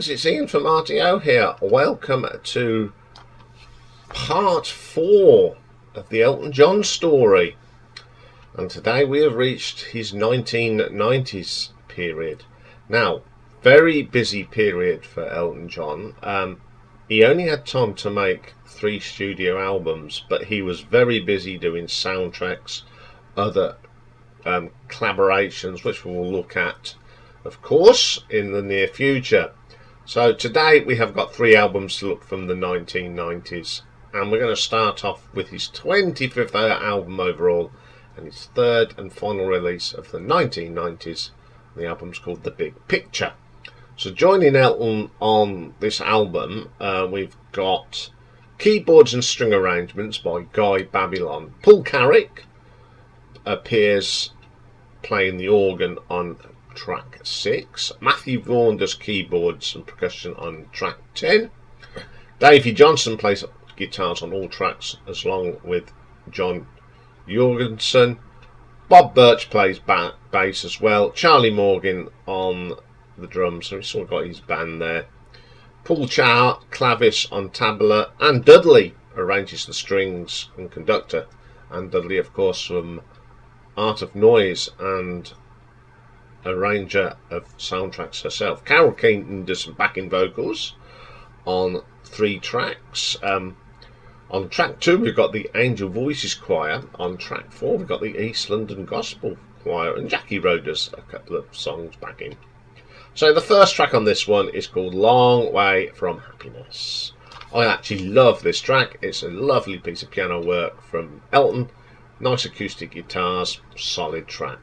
greetings, it's Ian from RTO here. Welcome to part 4 of the Elton John story. And today we have reached his 1990s period. Now, very busy period for Elton John. He only had time to make 3 studio albums, but he was very busy doing soundtracks, other collaborations, which we will look at, of course, in the near future. So today we have got 3 albums to look from the 1990s, and we're going to start off with his 25th album overall and his 3rd and final release of the 1990s. The album's called The Big Picture. So joining Elton on this album, we've got keyboards and string arrangements by Guy Babylon. Paul Carrick appears playing the organ on track 6. Matthew Vaughan does keyboards and percussion on track 10. Davey Johnson plays guitars on all tracks along with John Jorgensen. Bob Birch plays bass as well. Charlie Morgan on the drums, so he's sort of got his band there. Paul Chart, clavis on tabla, and Dudley arranges the strings and conductor. And Dudley, of course, from Art of Noise and arranger of soundtracks herself. Carol Keaton does some backing vocals on 3 tracks. On track 2 we've got the Angel Voices Choir. On track 4 we've got the East London Gospel Choir, and Jackie Rowe does a couple of songs backing. So the first track on this one is called Long Way From Happiness. I actually love this track. It's a lovely piece of piano work from Elton. Nice acoustic guitars, solid track.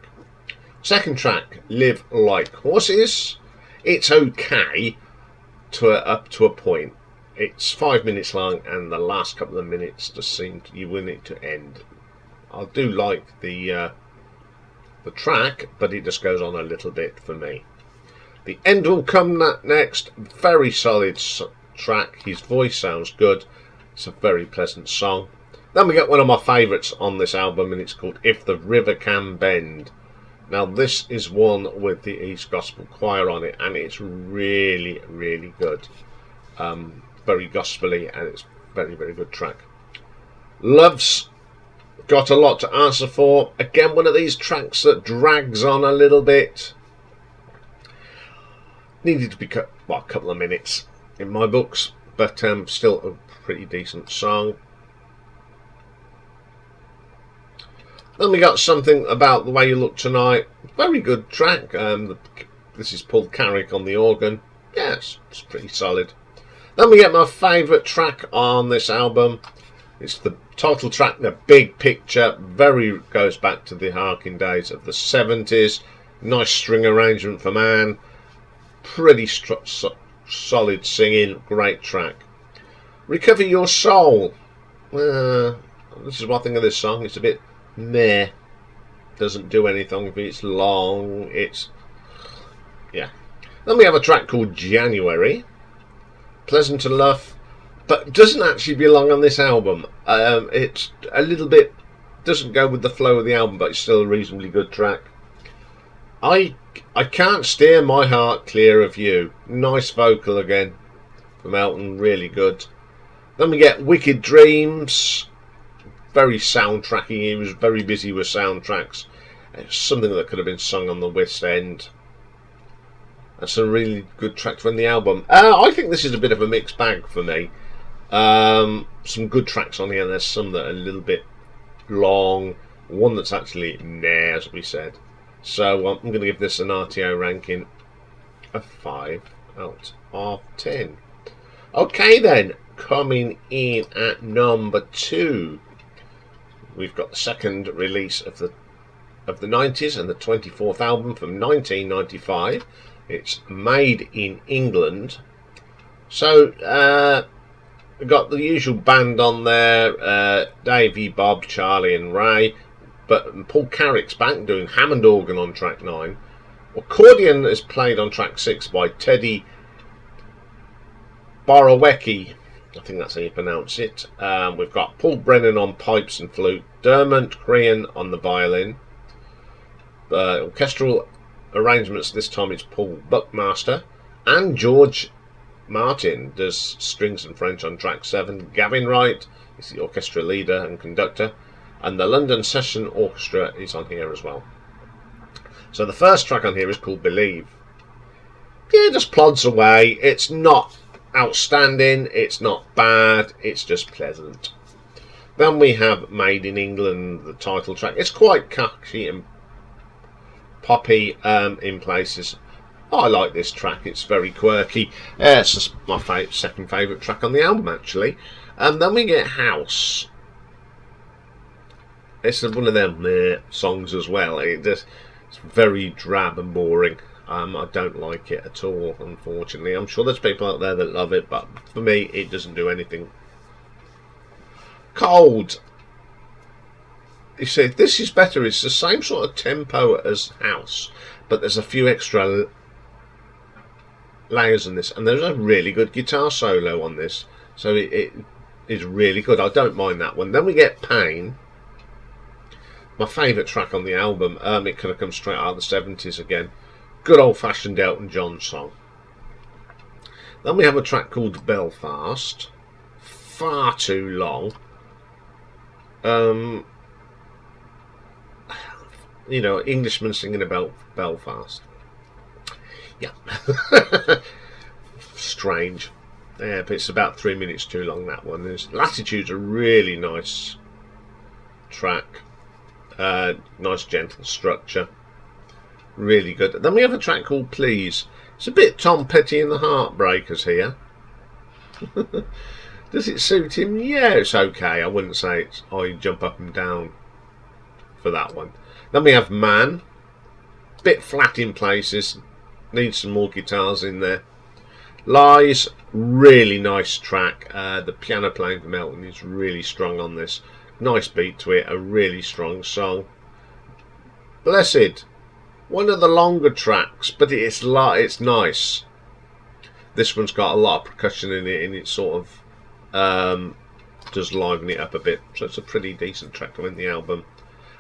Second track, Live Like Horses. It's okay up to a point. It's 5 minutes long, and the last couple of minutes just seem you want it to end. I do like the track, but it just goes on a little bit for me. The End Will Come next. Very solid track. His voice sounds good. It's a very pleasant song. Then we get one of my favourites on this album, and it's called If the River Can Bend. Now this is one with the East Gospel Choir on it, and it's really, really good. Very gospelly, and it's very, very good track. Love's Got a Lot to Answer For. Again, one of these tracks that drags on a little bit. Needed to be cut, well, a couple of minutes in my books, but still a pretty decent song. Then we got Something About the Way You Look Tonight. Very good track. This is Paul Carrick on the organ. Yes, it's pretty solid. Then we get my favourite track on this album. It's the title track, The Big Picture. Very goes back to the harking days of the 70s. Nice string arrangement for man. Pretty solid singing. Great track. Recover Your Soul. This is what I think of this song. It's a bit meh, doesn't do anything if it's long. Yeah. Then we have a track called January. Pleasant to love, but doesn't actually belong on this album. It's a little bit, doesn't go with the flow of the album, but it's still a reasonably good track. I Can't Steer My Heart Clear of You. Nice vocal again from Elton, really good. Then we get Wicked Dreams. Very soundtracky. He was very busy with soundtracks. It's something that could have been sung on the West End. That's a really good track from the album. I think this is a bit of a mixed bag for me. Some good tracks on here. There's some that are a little bit long. One that's actually meh, as we said. So I'm going to give this an RTO ranking of 5 out of 10. Okay then, coming in at number 2. We've got the second release of the 90s and the 24th album from 1995. It's Made in England. So we've got the usual band on there: Davey, Bob, Charlie, and Ray. But Paul Carrick's back doing Hammond organ on track 9. Accordion is played on track 6 by Teddy Borowecki. I think that's how you pronounce it. We've got Paul Brennan on pipes and flute, Dermot Crean on the violin. Orchestral arrangements, this time it's Paul Buckmaster, and George Martin does strings and French on track 7. Gavin Wright is the orchestra leader and conductor, and the London Session Orchestra is on here as well. So the first track on here is called Believe. Yeah, it just plods away. It's not outstanding, it's not bad, it's just pleasant. Then we have Made in England, the title track. It's quite catchy and poppy in places. I like this track, it's very quirky. It's just my second favourite track on the album, actually. And then we get House. It's one of them songs as well. It's very drab and boring. I don't like it at all, unfortunately. I'm sure there's people out there that love it, but for me, it doesn't do anything. Cold. You see, this is better. It's the same sort of tempo as House, but there's a few extra layers in this, and there's a really good guitar solo on this, so it is really good. I don't mind that one. Then we get Pain. My favourite track on the album. It could have come straight out of the 70s again. Good old-fashioned Elton John song. Then we have a track called Belfast. Far too long. You know, Englishmen singing about Belfast. Yeah. Strange. Yeah, but it's about 3 minutes too long, that one. Latitude's a really nice track. Nice gentle structure. Really good. Then we have a track called Please. It's a bit Tom Petty and the Heartbreakers here. Does it suit him? Yeah, it's okay. I wouldn't say it's you jump up and down for that one. Then we have Man. Bit flat in places. Needs some more guitars in there. Lies. Really nice track. The piano playing from Elton is really strong on this. Nice beat to it. A really strong song. Blessed. One of the longer tracks, but it's nice. This one's got a lot of percussion in it, and it sort of does liven it up a bit. So it's a pretty decent track to end the album.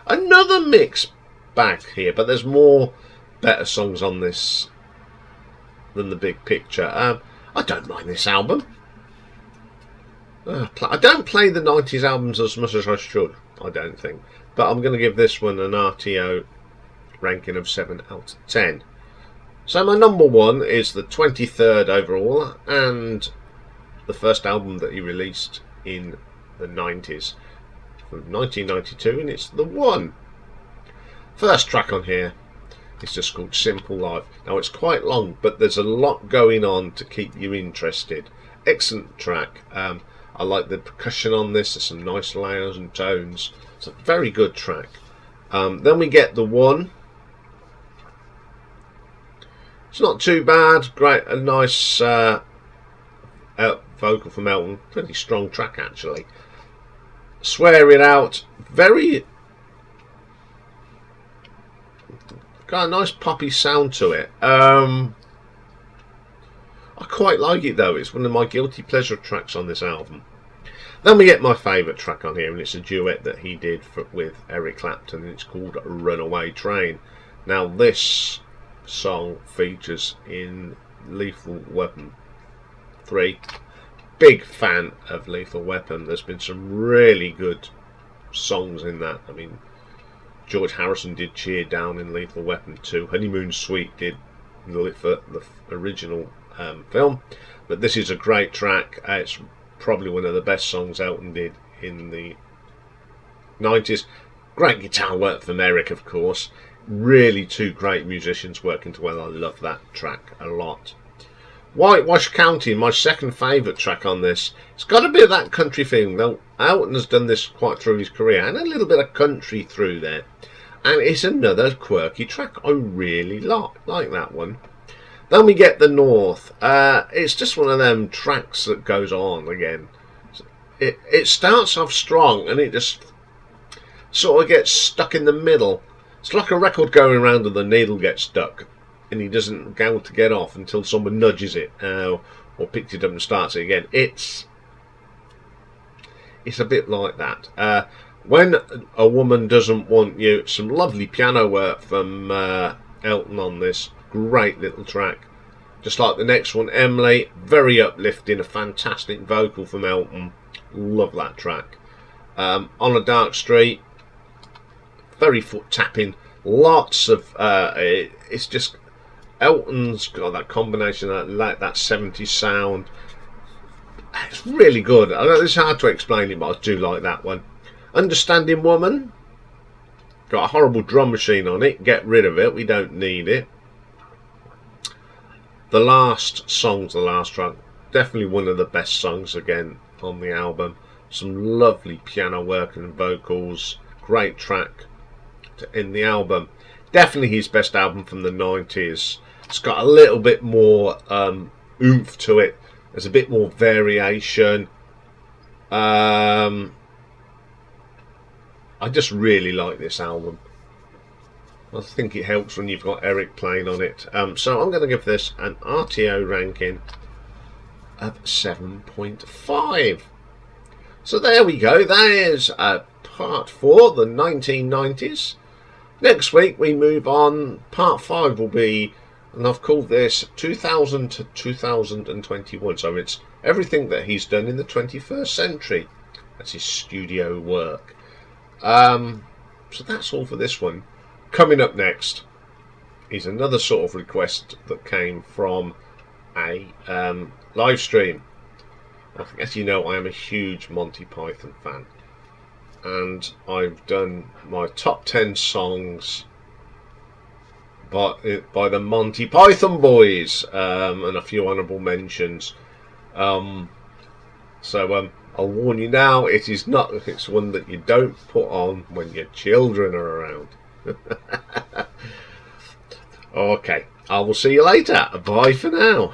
Another mixed bag here, but there's more better songs on this than The Big Picture. I don't mind this album. I don't play the 90s albums as much as I should, I don't think. But I'm going to give this one an RTO ranking of 7 out of 10. So my number one is the 23rd overall, and the first album that he released in the 90s, from 1992, and it's The One. First track on here is just called Simple Life. Now it's quite long, but there's a lot going on to keep you interested. Excellent track. I like the percussion on this. There's some nice layers and tones. It's a very good track. Then we get The One. It's not too bad. Great, a nice vocal from Elton. Pretty strong track, actually. Swear It Out. Very... got a nice poppy sound to it. I quite like it, though. It's one of my guilty pleasure tracks on this album. Then we get my favourite track on here, and it's a duet that he did with Eric Clapton, and it's called Runaway Train. Now this song features in Lethal Weapon 3. Big fan of Lethal Weapon. There's been some really good songs in that. I mean, George Harrison did Cheer Down in Lethal Weapon 2. Honeymoon Suite did the original film. But this is a great track. It's probably one of the best songs Elton did in the 90s. Great guitar work from Eric, of course. Really two great musicians working together. I love that track a lot. Whitewash County, my second favourite track on this. It's got a bit of that country feeling, though. Elton has done this quite through his career, and a little bit of country through there. And it's another quirky track. I really like that one. Then we get The North. It's just one of them tracks that goes on again. It starts off strong, and it just sort of gets stuck in the middle. It's like a record going around and the needle gets stuck, and he doesn't go to get off until someone nudges it or picks it up and starts it again. It's a bit like that. When a Woman Doesn't Want You, some lovely piano work from Elton on this. Great little track. Just like the next one, Emily, very uplifting, a fantastic vocal from Elton. Love that track. On a Dark Street, very foot tapping, lots of it's just Elton's got that combination of that 70s sound. It's really good. I know it's hard to explain it, but I do like that one. Understanding Woman, got a horrible drum machine on it, get rid of it, we don't need it. The last song's the last track, definitely one of the best songs again on the album. Some lovely piano work and vocals, great track to end the album. Definitely his best album from the 90s. It's got a little bit more oomph to it. There's a bit more variation. I just really like this album. I think it helps when you've got Eric playing on it. So I'm going to give this an RTO ranking of 7.5. So there we go. That is part 4, the 1990s. Next week we move on. Part 5 will be, and I've called this 2000 to 2021. So it's everything that he's done in the 21st century. That's his studio work. So that's all for this one. Coming up next is another sort of request that came from a live stream. As you know, I am a huge Monty Python fan, and I've done my top 10 songs by the Monty Python boys, and a few honourable mentions. So I'll warn you now, it's one that you don't put on when your children are around. Okay, I will see you later. Bye for now.